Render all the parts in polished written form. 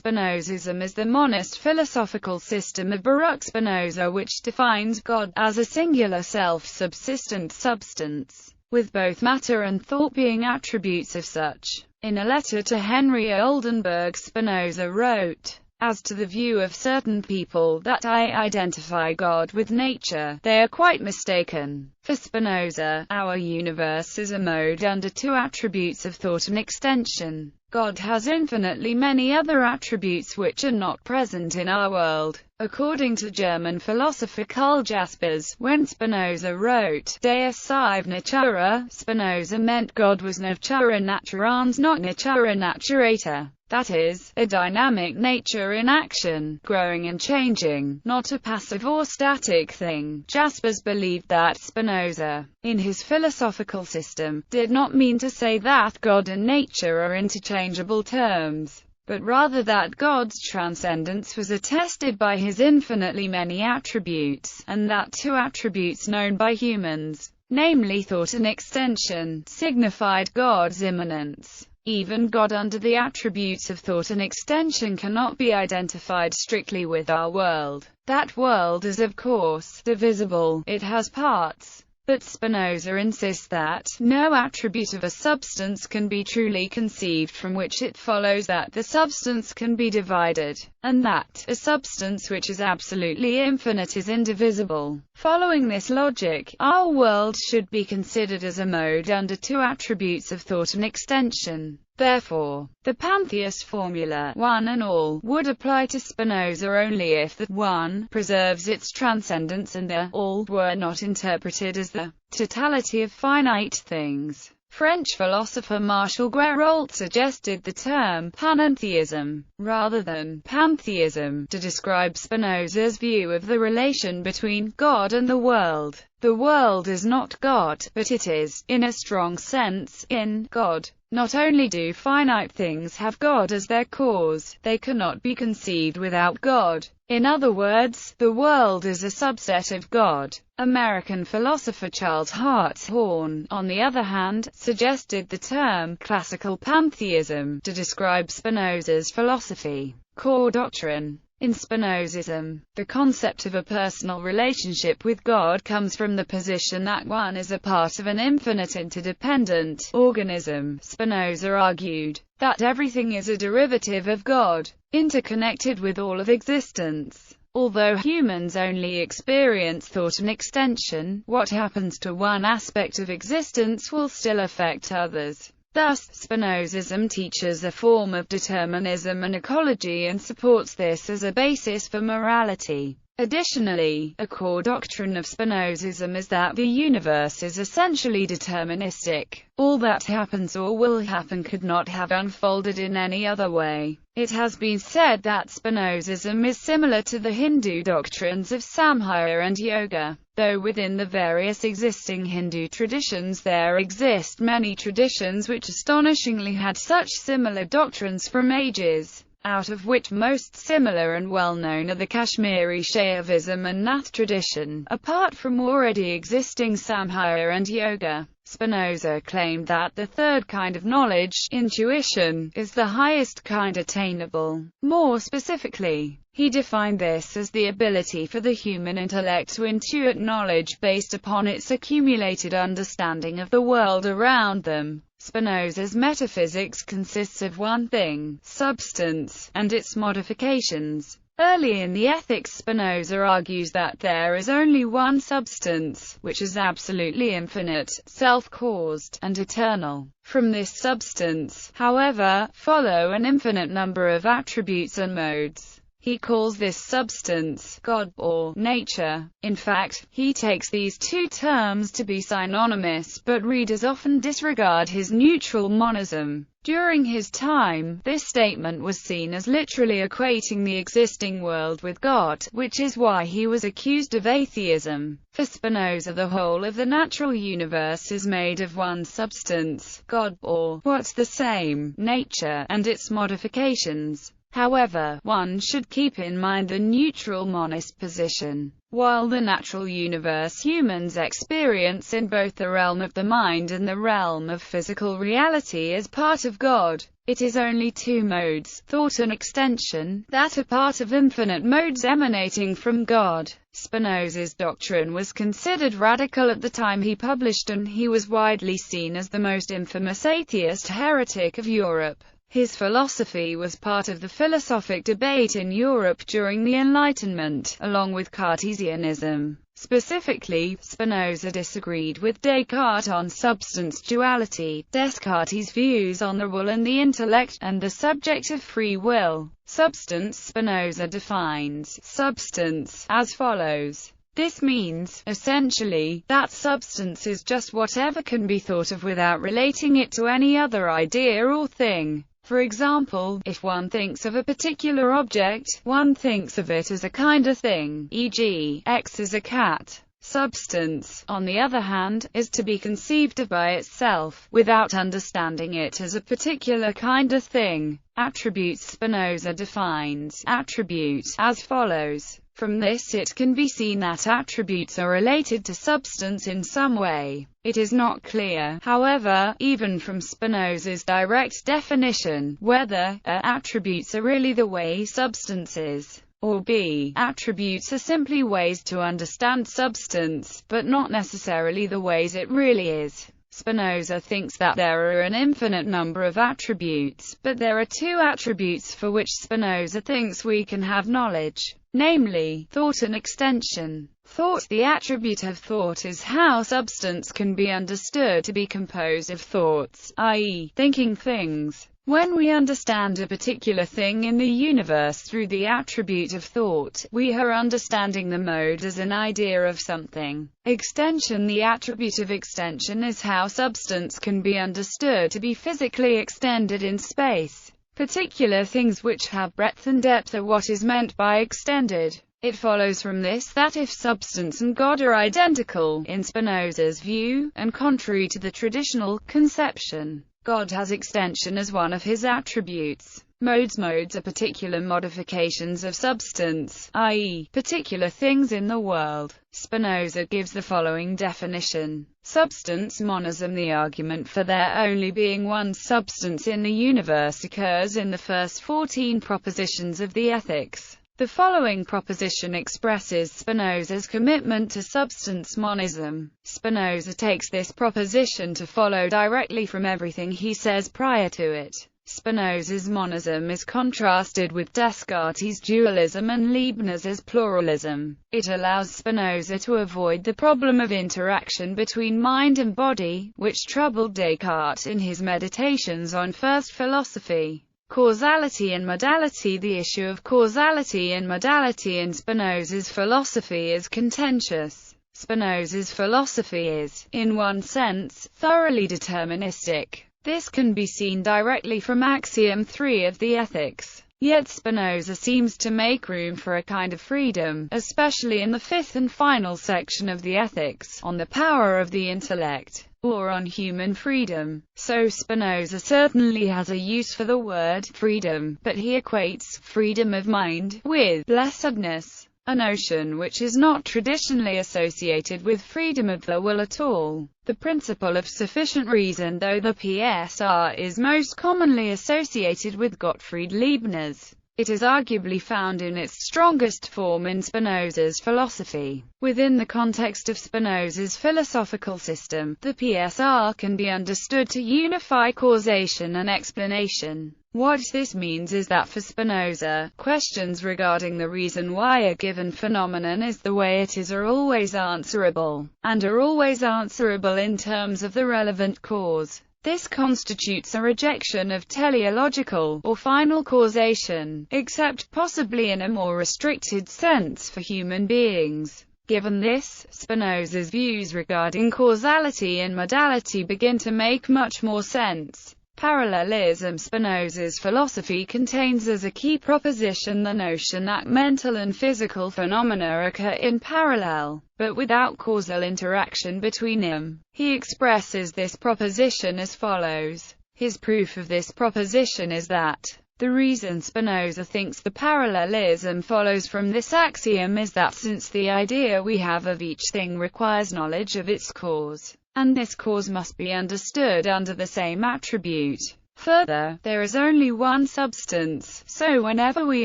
Spinozism is the monist philosophical system of Baruch Spinoza, which defines God as a singular self-subsistent substance, with both matter and thought being attributes of such. In a letter to Henry Oldenburg Spinoza wrote, "As to the view of certain people that I identify God with nature, they are quite mistaken. For Spinoza, our universe is a mode under two attributes of thought and extension. God has infinitely many other attributes which are not present in our world." According to German philosopher Karl Jaspers, when Spinoza wrote Deus sive natura, Spinoza meant God was natura naturans, not natura naturator. That is, a dynamic nature in action, growing and changing, not a passive or static thing. Jaspers believed that Spinoza, in his philosophical system, did not mean to say that God and nature are interchangeable terms, but rather that God's transcendence was attested by his infinitely many attributes, and that two attributes known by humans, namely thought and extension, signified God's immanence. Even God under the attributes of thought and extension cannot be identified strictly with our world. That world is of course divisible, it has parts. But Spinoza insists that no attribute of a substance can be truly conceived, from which it follows that the substance can be divided, and that a substance which is absolutely infinite is indivisible. Following this logic, our world should be considered as a mode under two attributes of thought and extension. Therefore, the pantheist formula, one and all, would apply to Spinoza only if the one preserves its transcendence and the all were not interpreted as the totality of finite things. French philosopher Martial Guérault suggested the term panentheism, rather than pantheism, to describe Spinoza's view of the relation between God and the world. The world is not God, but it is, in a strong sense, in God. Not only do finite things have God as their cause, they cannot be conceived without God. In other words, the world is a subset of God. American philosopher Charles Hartshorne, on the other hand, suggested the term classical pantheism to describe Spinoza's philosophy. Core doctrine. In Spinozism, the concept of a personal relationship with God comes from the position that one is a part of an infinite interdependent organism. Spinoza argued that everything is a derivative of God, interconnected with all of existence. Although humans only experience thought and extension, what happens to one aspect of existence will still affect others. Thus, Spinozism teaches a form of determinism and ecology and supports this as a basis for morality. Additionally, a core doctrine of Spinozism is that the universe is essentially deterministic. All that happens or will happen could not have unfolded in any other way. It has been said that Spinozism is similar to the Hindu doctrines of Samkhya and Yoga. Though within the various existing Hindu traditions there exist many traditions which astonishingly had such similar doctrines from ages, out of which most similar and well-known are the Kashmiri Shaivism and Nath tradition. Apart from already existing Samkhya and Yoga, Spinoza claimed that the third kind of knowledge, intuition, is the highest kind attainable. More specifically, he defined this as the ability for the human intellect to intuit knowledge based upon its accumulated understanding of the world around them. Spinoza's metaphysics consists of one thing, substance, and its modifications. Early in the Ethics, Spinoza argues that there is only one substance, which is absolutely infinite, self-caused, and eternal. From this substance, however, follow an infinite number of attributes and modes. He calls this substance God, or nature. In fact, he takes these two terms to be synonymous, but readers often disregard his neutral monism. During his time, this statement was seen as literally equating the existing world with God, which is why he was accused of atheism. For Spinoza, the whole of the natural universe is made of one substance, God, or, what's the same, nature, and its modifications. However, one should keep in mind the neutral monist position. While the natural universe humans experience in both the realm of the mind and the realm of physical reality is part of God, it is only two modes, thought and extension, that are part of infinite modes emanating from God. Spinoza's doctrine was considered radical at the time he published, and he was widely seen as the most infamous atheist heretic of Europe. His philosophy was part of the philosophic debate in Europe during the Enlightenment, along with Cartesianism. Specifically, Spinoza disagreed with Descartes on substance duality, Descartes' views on the will and the intellect, and the subject of free will. Substance. Spinoza defines substance as follows. This means, essentially, that substance is just whatever can be thought of without relating it to any other idea or thing. For example, if one thinks of a particular object, one thinks of it as a kind of thing, e.g., X is a cat. Substance, on the other hand, is to be conceived of by itself, without understanding it as a particular kind of thing. Attributes. Spinoza defines attribute as follows. From this it can be seen that attributes are related to substance in some way. It is not clear, however, even from Spinoza's direct definition, whether A. attributes are really the way substance is, or B. attributes are simply ways to understand substance, but not necessarily the ways it really is. Spinoza thinks that there are an infinite number of attributes, but there are two attributes for which Spinoza thinks we can have knowledge, namely, thought and extension. Thought. The attribute of thought is how substance can be understood to be composed of thoughts, i.e., thinking things. When we understand a particular thing in the universe through the attribute of thought, we are understanding the mode as an idea of something. Extension. The attribute of extension is how substance can be understood to be physically extended in space. Particular things which have breadth and depth are what is meant by extended. It follows from this that if substance and God are identical, in Spinoza's view, and contrary to the traditional conception, God has extension as one of his attributes. Modes. Modes are particular modifications of substance, i.e., particular things in the world. Spinoza gives the following definition. Substance. Monism. The argument for there only being one substance in the universe occurs in the first 14 propositions of the Ethics. The following proposition expresses Spinoza's commitment to substance monism. Spinoza takes this proposition to follow directly from everything he says prior to it. Spinoza's monism is contrasted with Descartes' dualism and Leibniz's pluralism. It allows Spinoza to avoid the problem of interaction between mind and body, which troubled Descartes in his meditations on first philosophy. Causality and modality. The issue of causality and modality in Spinoza's philosophy is contentious. Spinoza's philosophy is, in one sense, thoroughly deterministic. This can be seen directly from axiom 3 of the Ethics. Yet Spinoza seems to make room for a kind of freedom, especially in the 5th and final section of the Ethics, on the power of the intellect, or on human freedom. So Spinoza certainly has a use for the word freedom, but he equates freedom of mind with blessedness, a notion which is not traditionally associated with freedom of the will at all. The principle of sufficient reason. Though the PSR is most commonly associated with Gottfried Leibniz, it is arguably found in its strongest form in Spinoza's philosophy. Within the context of Spinoza's philosophical system, the PSR can be understood to unify causation and explanation. What this means is that for Spinoza, questions regarding the reason why a given phenomenon is the way it is are always answerable, and are always answerable in terms of the relevant cause. This constitutes a rejection of teleological, or final causation, except possibly in a more restricted sense for human beings. Given this, Spinoza's views regarding causality and modality begin to make much more sense. Parallelism. Spinoza's philosophy contains as a key proposition the notion that mental and physical phenomena occur in parallel, but without causal interaction between them. He expresses this proposition as follows. His proof of this proposition is that The reason Spinoza thinks the parallelism follows from this axiom is that since the idea we have of each thing requires knowledge of its cause, and this cause must be understood under the same attribute. Further, there is only one substance, so whenever we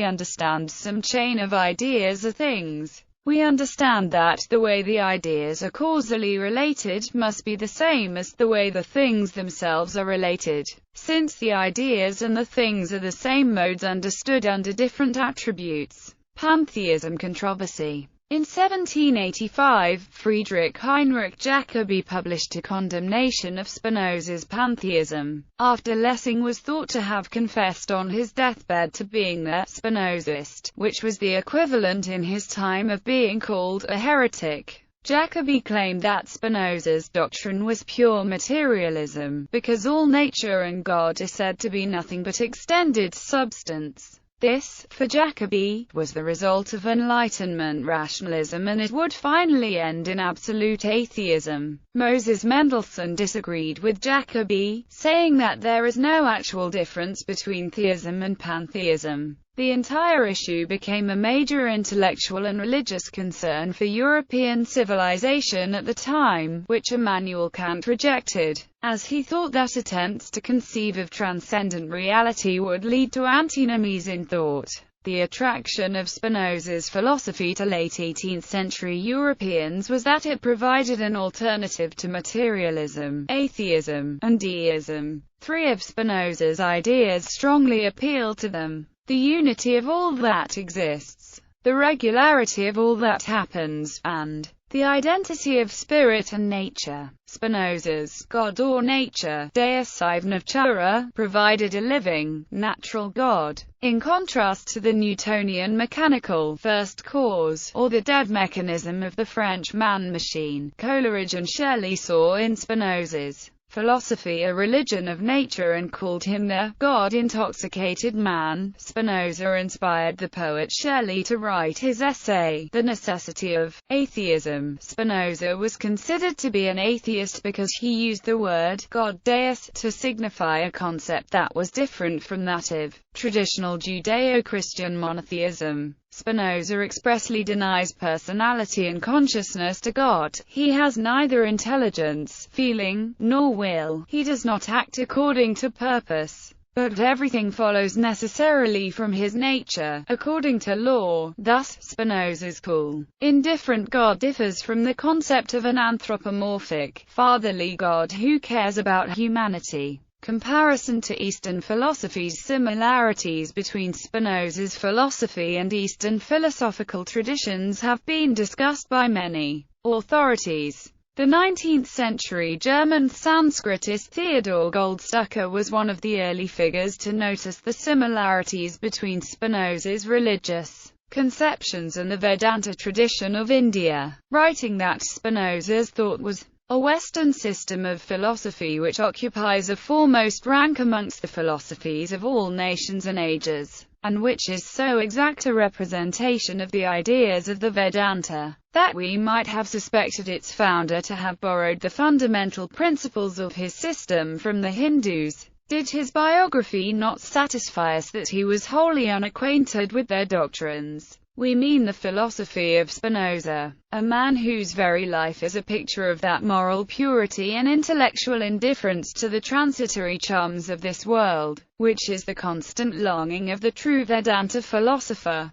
understand some chain of ideas or things, we understand that the way the ideas are causally related must be the same as the way the things themselves are related, since the ideas and the things are the same modes understood under different attributes. Pantheism Controversy. In 1785, Friedrich Heinrich Jacobi published a condemnation of Spinoza's pantheism, after Lessing was thought to have confessed on his deathbed to being the Spinozist, which was the equivalent in his time of being called a heretic. Jacobi claimed that Spinoza's doctrine was pure materialism, because all nature and God are said to be nothing but extended substance. This, for Jacobi, was the result of Enlightenment rationalism, and it would finally end in absolute atheism. Moses Mendelssohn disagreed with Jacobi, saying that there is no actual difference between theism and pantheism. The entire issue became a major intellectual and religious concern for European civilization at the time, which Immanuel Kant rejected, as he thought that attempts to conceive of transcendent reality would lead to antinomies in thought. The attraction of Spinoza's philosophy to late 18th-century Europeans was that it provided an alternative to materialism, atheism, and deism. Three of Spinoza's ideas strongly appealed to them: the unity of all that exists, the regularity of all that happens, and the identity of spirit and nature. Spinoza's God or nature, Deus sive natura, provided a living, natural God, in contrast to the Newtonian mechanical first cause, or the dead mechanism of the French man-machine, Coleridge and Shelley saw in Spinoza's philosophy a religion of nature and called him the God-intoxicated man. Spinoza inspired the poet Shelley to write his essay, The Necessity of Atheism. Spinoza was considered to be an atheist because he used the word God, Deus, to signify a concept that was different from that of traditional Judeo-Christian monotheism. Spinoza expressly denies personality and consciousness to God. He has neither intelligence, feeling, nor will. He does not act according to purpose, but everything follows necessarily from his nature, according to law. Thus, Spinoza's cool, indifferent God differs from the concept of an anthropomorphic, fatherly God who cares about humanity. Comparison to Eastern philosophies. Similarities between Spinoza's philosophy and Eastern philosophical traditions have been discussed by many authorities. The 19th-century German Sanskritist Theodor Goldstucker was one of the early figures to notice the similarities between Spinoza's religious conceptions and the Vedanta tradition of India, writing that Spinoza's thought was a Western system of philosophy which occupies a foremost rank amongst the philosophies of all nations and ages, and which is so exact a representation of the ideas of the Vedanta, that we might have suspected its founder to have borrowed the fundamental principles of his system from the Hindus. Did his biography not satisfy us that he was wholly unacquainted with their doctrines? We mean the philosophy of Spinoza, a man whose very life is a picture of that moral purity and intellectual indifference to the transitory charms of this world, which is the constant longing of the true Vedanta philosopher.